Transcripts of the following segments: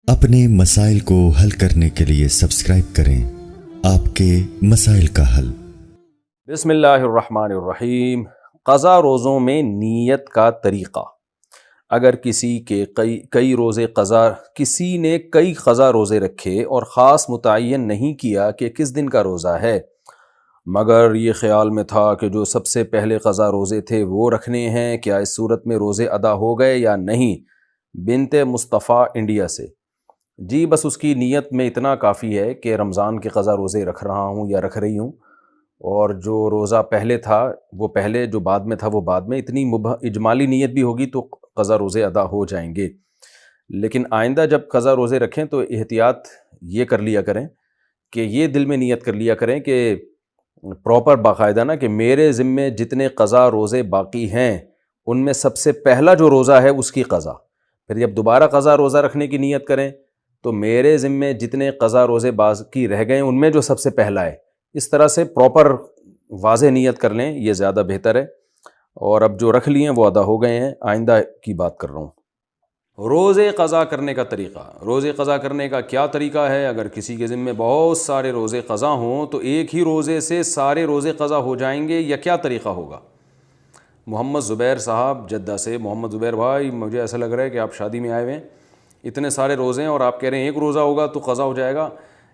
اپنے مسائل کو حل کرنے کے لیے سبسکرائب کریں آپ کے مسائل کا حل۔ بسم اللہ الرحمن الرحیم۔ قضا روزوں میں نیت کا طریقہ۔ اگر کسی نے کئی قضا روزے رکھے اور خاص متعین نہیں کیا کہ کس دن کا روزہ ہے، مگر یہ خیال میں تھا کہ جو سب سے پہلے قضا روزے تھے وہ رکھنے ہیں، کیا اس صورت میں روزے ادا ہو گئے یا نہیں؟ بنت مصطفیٰ انڈیا سے۔ جی بس اس کی نیت میں اتنا کافی ہے کہ رمضان کے قضا روزے رکھ رہا ہوں یا رکھ رہی ہوں، اور جو روزہ پہلے تھا وہ پہلے، جو بعد میں تھا وہ بعد میں، اتنی اجمالی نیت بھی ہوگی تو قضا روزے ادا ہو جائیں گے۔ لیکن آئندہ جب قضا روزے رکھیں تو احتیاط یہ کر لیا کریں کہ یہ دل میں نیت کر لیا کریں کہ پراپر باقاعدہ نا، کہ میرے ذمے جتنے قضا روزے باقی ہیں ان میں سب سے پہلا جو روزہ ہے اس کی قضا، پھر جب دوبارہ قضا روزہ رکھنے کی نیت کریں تو میرے ذمے جتنے قضا روزے باقی رہ گئے ان میں جو سب سے پہلا ہے، اس طرح سے پراپر واضح نیت کر لیں، یہ زیادہ بہتر ہے۔ اور اب جو رکھ لیے ہیں وہ ادا ہو گئے ہیں، آئندہ کی بات کر رہا ہوں۔ روزے قضا کرنے کا طریقہ۔ روزے قضا کرنے کا کیا طریقہ ہے؟ اگر کسی کے ذمے بہت سارے روزے قضا ہوں تو ایک ہی روزے سے سارے روزے قضا ہو جائیں گے یا کیا طریقہ ہوگا؟ محمد زبیر صاحب جدہ سے۔ محمد زبیر بھائی، مجھے ایسا لگ رہا ہے کہ آپ شادی میں آئے ہوئے ہیں، اتنے سارے روزے ہیں اور آپ کہہ رہے ہیں ایک روزہ ہوگا تو قضا ہو جائے گا۔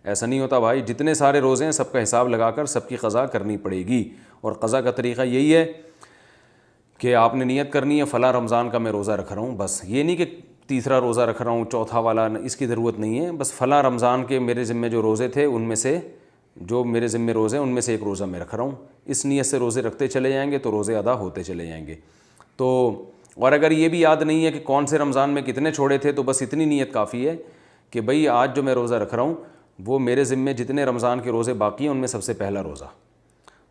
ایسا نہیں ہوتا بھائی، جتنے سارے روزے ہیں سب کا حساب لگا کر سب کی قضا کرنی پڑے گی، اور قضا کا طریقہ یہی ہے کہ آپ نے نیت کرنی ہے فلاں رمضان کا میں روزہ رکھ رہا ہوں، بس یہ نہیں کہ تیسرا روزہ رکھ رہا ہوں چوتھا والا، اس کی ضرورت نہیں ہے، بس فلاں رمضان کے میرے ذمے جو روزے تھے ان میں سے، جو میرے ذمے روزے ہیں ان میں سے ایک روزہ میں رکھ رہا ہوں، اس نیت سے روزے رکھتے چلے جائیں گے تو روزے ادا ہوتے چلے جائیں گے۔ تو اور اگر یہ بھی یاد نہیں ہے کہ کون سے رمضان میں کتنے چھوڑے تھے تو بس اتنی نیت کافی ہے کہ بھئی آج جو میں روزہ رکھ رہا ہوں وہ میرے ذمے جتنے رمضان کے روزے باقی ہیں ان میں سب سے پہلا روزہ،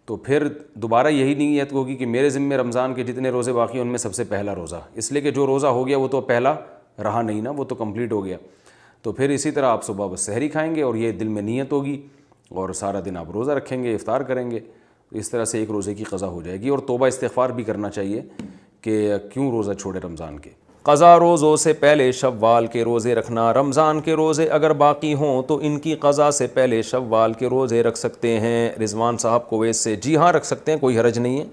تو پھر دوبارہ یہی نیت ہوگی کہ میرے ذمے رمضان کے جتنے روزے باقی ہیں ان میں سب سے پہلا روزہ، اس لیے کہ جو روزہ ہو گیا وہ تو پہلا رہا نہیں نا، وہ تو کمپلیٹ ہو گیا۔ تو پھر اسی طرح آپ صبح بس سحری کھائیں گے اور یہ دل میں نیت ہوگی، اور سارا دن آپ روزہ رکھیں گے، افطار کریں گے، تو اس طرح سے ایک روزے کی قضا ہو جائے گی۔ اور توبہ استغفار بھی کرنا چاہیے کہ کیوں روزہ چھوڑے رمضان کے۔ قضا روزوں سے پہلے شوال کے روزے رکھنا۔ رمضان کے روزے اگر باقی ہوں تو ان کی قضا سے پہلے شوال کے روزے رکھ سکتے ہیں۔ رضوان صاحب کویت سے۔ جی ہاں رکھ سکتے ہیں، کوئی حرج نہیں ہے،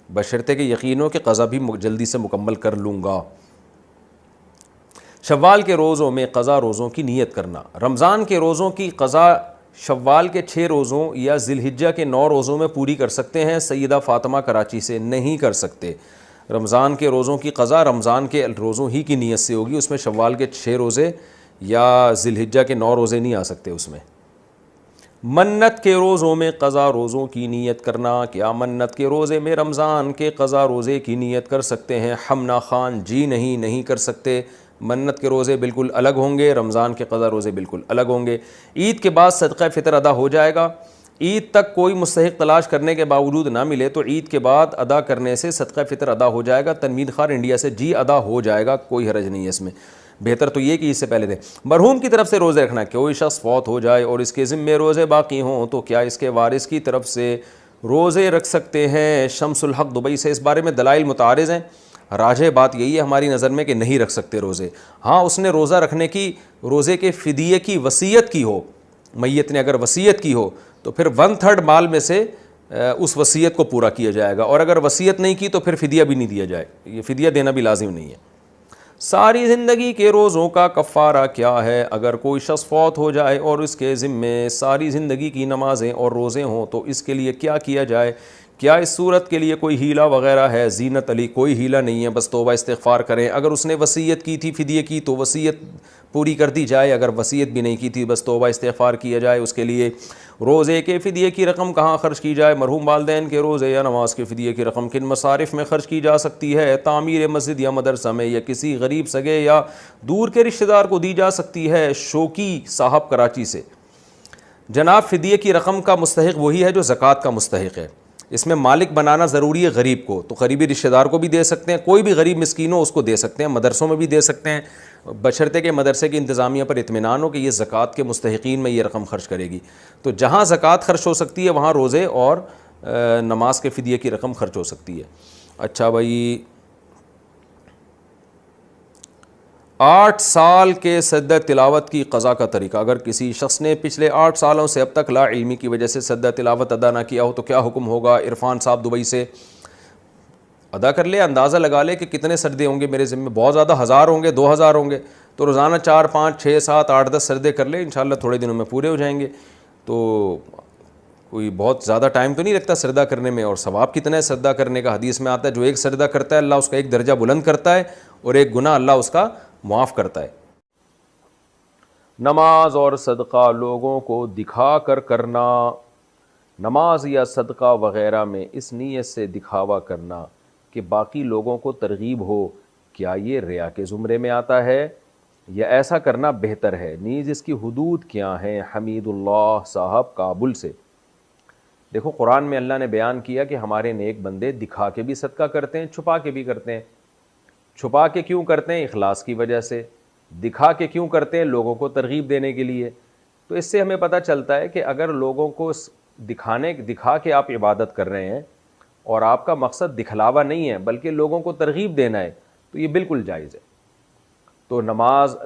بشرطے کہ یقین ہو کہ قضا بھی جلدی سے مکمل کر لوں گا۔ شوال کے روزوں میں قضا روزوں کی نیت کرنا۔ رمضان کے روزوں کی قضا شوال کے 6 روزوں یا ذی الحجہ کے 9 روزوں میں پوری کر سکتے ہیں۔ سیدہ فاطمہ کراچی سے۔ نہیں کر سکتے۔ رمضان کے روزوں کی قضا رمضان کے روزوں ہی کی نیت سے ہوگی، اس میں شوال کے 6 روزے یا ذی الحجہ کے 9 روزے نہیں آ سکتے اس میں۔ منت کے روزوں میں قضا روزوں کی نیت کرنا۔ کیا منت کے روزے میں رمضان کے قضا روزے کی نیت کر سکتے ہیں؟ حمنا خان۔ جی نہیں کر سکتے۔ منت کے روزے بالکل الگ ہوں گے، رمضان کے قضا روزے بالکل الگ ہوں گے۔ عید کے بعد صدقہ فطر ادا ہو جائے گا۔ عید تک کوئی مستحق تلاش کرنے کے باوجود نہ ملے تو عید کے بعد ادا کرنے سے صدقہ فطر ادا ہو جائے گا۔ تنویر خان انڈیا سے۔ جی ادا ہو جائے گا، کوئی حرج نہیں ہے اس میں، بہتر تو یہ کہ اس سے پہلے دے۔ مرحوم کی طرف سے روزے رکھنا۔ کوئی شخص فوت ہو جائے اور اس کے ذمے روزے باقی ہوں تو کیا اس کے وارث کی طرف سے روزے رکھ سکتے ہیں؟ شمس الحق دبئی سے۔ اس بارے میں دلائل متعارض ہیں، راجح بات یہی ہے ہماری نظر میں کہ نہیں رکھ سکتے روزے۔ ہاں اس نے روزہ رکھنے کی، روزے کے فدیے کی وصیت کی ہو، میت نے اگر وصیت کی ہو تو پھر 1/3 مال میں سے اس وصیت کو پورا کیا جائے گا، اور اگر وصیت نہیں کی تو پھر فدیہ بھی نہیں دیا جائے، یہ فدیہ دینا بھی لازم نہیں ہے۔ ساری زندگی کے روزوں کا کفارہ کیا ہے؟ اگر کوئی شخص فوت ہو جائے اور اس کے ذمے ساری زندگی کی نمازیں اور روزے ہوں تو اس کے لیے کیا کیا جائے؟ کیا اس صورت کے لیے کوئی ہیلہ وغیرہ ہے؟ زینت علی۔ کوئی ہیلہ نہیں ہے، بس توبہ استغفار کریں۔ اگر اس نے وصیت کی تھی فدیے کی تو وصیت پوری کر دی جائے، اگر وصیت بھی نہیں کی تھی بس توبہ استغفار کیا جائے اس کے لیے۔ روزے کے فدیے کی رقم کہاں خرچ کی جائے؟ مرحوم والدین کے روزے یا نماز کے فدیے کی رقم کن مصارف میں خرچ کی جا سکتی ہے؟ تعمیر مسجد یا مدرسہ میں، یا کسی غریب سگے یا دور کے رشتہ دار کو دی جا سکتی ہے؟ شوکی صاحب کراچی سے۔ جناب فدیے کی رقم کا مستحق وہی ہے جو زکوٰۃ کا مستحق ہے، اس میں مالک بنانا ضروری ہے غریب کو، تو قریبی رشتہ دار کو بھی دے سکتے ہیں، کوئی بھی غریب مسکین ہو اس کو دے سکتے ہیں، مدرسوں میں بھی دے سکتے ہیں، بشرطے کہ مدرسے کی انتظامیہ پر اطمینان ہو کہ یہ زکوٰۃ کے مستحقین میں یہ رقم خرچ کرے گی۔ تو جہاں زکوٰۃ خرچ ہو سکتی ہے وہاں روزے اور نماز کے فدیے کی رقم خرچ ہو سکتی ہے۔ اچھا بھائی، 8 سال کے سجدہ تلاوت کی قضا کا طریقہ. اگر کسی شخص نے پچھلے 8 سالوں سے اب تک لا علمی کی وجہ سے سجدہ تلاوت ادا نہ کیا ہو تو کیا حکم ہوگا؟ عرفان صاحب دبئی سے. ادا کر لے, اندازہ لگا لے کہ کتنے سجدے ہوں گے میرے ذمہ. بہت زیادہ, 1000 ہوں گے, 2000 ہوں گے, تو روزانہ 4 5 6 7 8 10 سجدے کر لے, انشاءاللہ تھوڑے دنوں میں پورے ہو جائیں گے. تو کوئی بہت زیادہ ٹائم تو نہیں لگتا سجدہ کرنے میں. اور ثواب کتنا ہے سجدہ کرنے کا؟ حدیث میں آتا ہے جو ایک سجدہ کرتا ہے اللہ اس کا ایک درجہ بلند کرتا ہے اور ایک گناہ اللہ اس کا معاف کرتا ہے. نماز اور صدقہ لوگوں کو دکھا کر کرنا. نماز یا صدقہ وغیرہ میں اس نیت سے دکھاوا کرنا کہ باقی لوگوں کو ترغیب ہو, کیا یہ ریا کے زمرے میں آتا ہے یا ایسا کرنا بہتر ہے؟ نیز اس کی حدود کیا ہیں؟ حمید اللہ صاحب کابل سے. دیکھو قرآن میں اللہ نے بیان کیا کہ ہمارے نیک بندے دکھا کے بھی صدقہ کرتے ہیں, چھپا کے بھی کرتے ہیں. چھپا کے کیوں کرتے ہیں؟ اخلاص کی وجہ سے. دکھا کے کیوں کرتے ہیں؟ لوگوں کو ترغیب دینے کے لیے. تو اس سے ہمیں پتہ چلتا ہے کہ اگر لوگوں کو دکھا کے آپ عبادت کر رہے ہیں اور آپ کا مقصد دکھلاوا نہیں ہے بلکہ لوگوں کو ترغیب دینا ہے تو یہ بالکل جائز ہے. تو نماز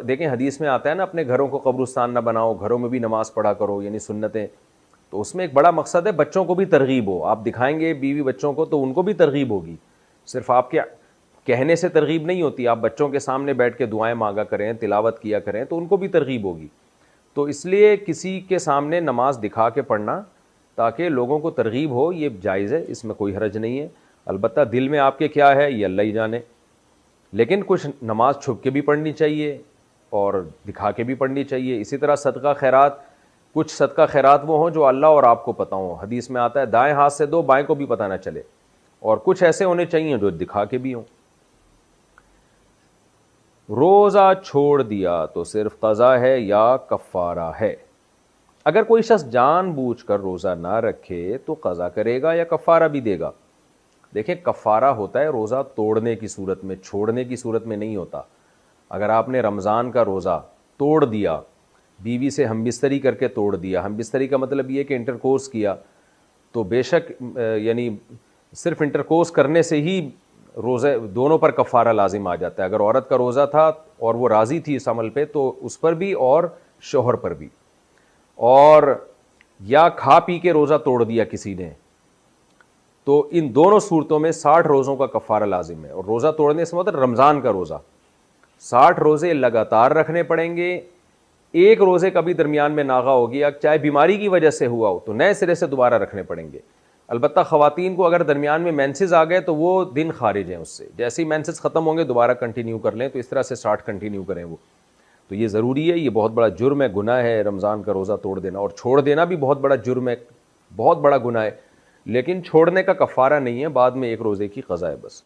دیکھیں حدیث میں آتا ہے نا, اپنے گھروں کو قبرستان نہ بناؤ, گھروں میں بھی نماز پڑھا کرو, یعنی سنتیں. تو اس میں ایک بڑا مقصد ہے بچوں کو بھی ترغیب ہو. آپ دکھائیں گے بیوی بچوں کو تو ان کو بھی ترغیب ہوگی. صرف آپ کے کہنے سے ترغیب نہیں ہوتی, آپ بچوں کے سامنے بیٹھ کے دعائیں مانگا کریں, تلاوت کیا کریں تو ان کو بھی ترغیب ہوگی. تو اس لیے کسی کے سامنے نماز دکھا کے پڑھنا تاکہ لوگوں کو ترغیب ہو یہ جائز ہے, اس میں کوئی حرج نہیں ہے. البتہ دل میں آپ کے کیا ہے یہ اللہ ہی جانے. لیکن کچھ نماز چھپ کے بھی پڑھنی چاہیے اور دکھا کے بھی پڑھنی چاہیے. اسی طرح صدقہ خیرات, کچھ صدقہ خیرات وہ ہوں جو اللہ اور آپ کو پتہ ہوں. حدیث میں آتا ہے دائیں ہاتھ سے دو, بائیں کو بھی پتہ نہ چلے. اور کچھ ایسے ہونے چاہیے جو دکھا کے بھی ہوں. روزہ چھوڑ دیا تو صرف قضا ہے یا کفارہ ہے؟ اگر کوئی شخص جان بوجھ کر روزہ نہ رکھے تو قضا کرے گا یا کفارہ بھی دے گا؟ دیکھیں کفارہ ہوتا ہے روزہ توڑنے کی صورت میں, چھوڑنے کی صورت میں نہیں ہوتا. اگر آپ نے رمضان کا روزہ توڑ دیا, بیوی سے ہم بستری کر کے توڑ دیا, ہم بستری کا مطلب یہ کہ انٹرکورس کیا, تو بے شک یعنی صرف انٹرکورس کرنے سے ہی روزے دونوں پر کفارہ لازم آ جاتا ہے. اگر عورت کا روزہ تھا اور وہ راضی تھی اس عمل پہ تو اس پر بھی اور شوہر پر بھی. اور یا کھا پی کے روزہ توڑ دیا کسی نے, تو ان دونوں صورتوں میں 60 روزوں کا کفارہ لازم ہے. اور روزہ توڑنے سے مطلب رمضان کا روزہ 60 روزے لگاتار رکھنے پڑیں گے. ایک روزے کا بھی درمیان میں ناغہ ہو گیا, چاہے بیماری کی وجہ سے ہوا ہو, تو نئے سرے سے دوبارہ رکھنے پڑیں گے. البتہ خواتین کو اگر درمیان میں مینسز آ گئے تو وہ دن خارج ہیں اس سے. جیسے ہی مینسز ختم ہوں گے دوبارہ کنٹینیو کر لیں, تو اس طرح سے 60 کنٹینیو کریں وہ. تو یہ ضروری ہے, یہ بہت بڑا جرم ہے, گناہ ہے رمضان کا روزہ توڑ دینا. اور چھوڑ دینا بھی بہت بڑا جرم ہے, بہت بڑا گناہ ہے. لیکن چھوڑنے کا کفارہ نہیں ہے, بعد میں ایک روزے کی قضا ہے بس.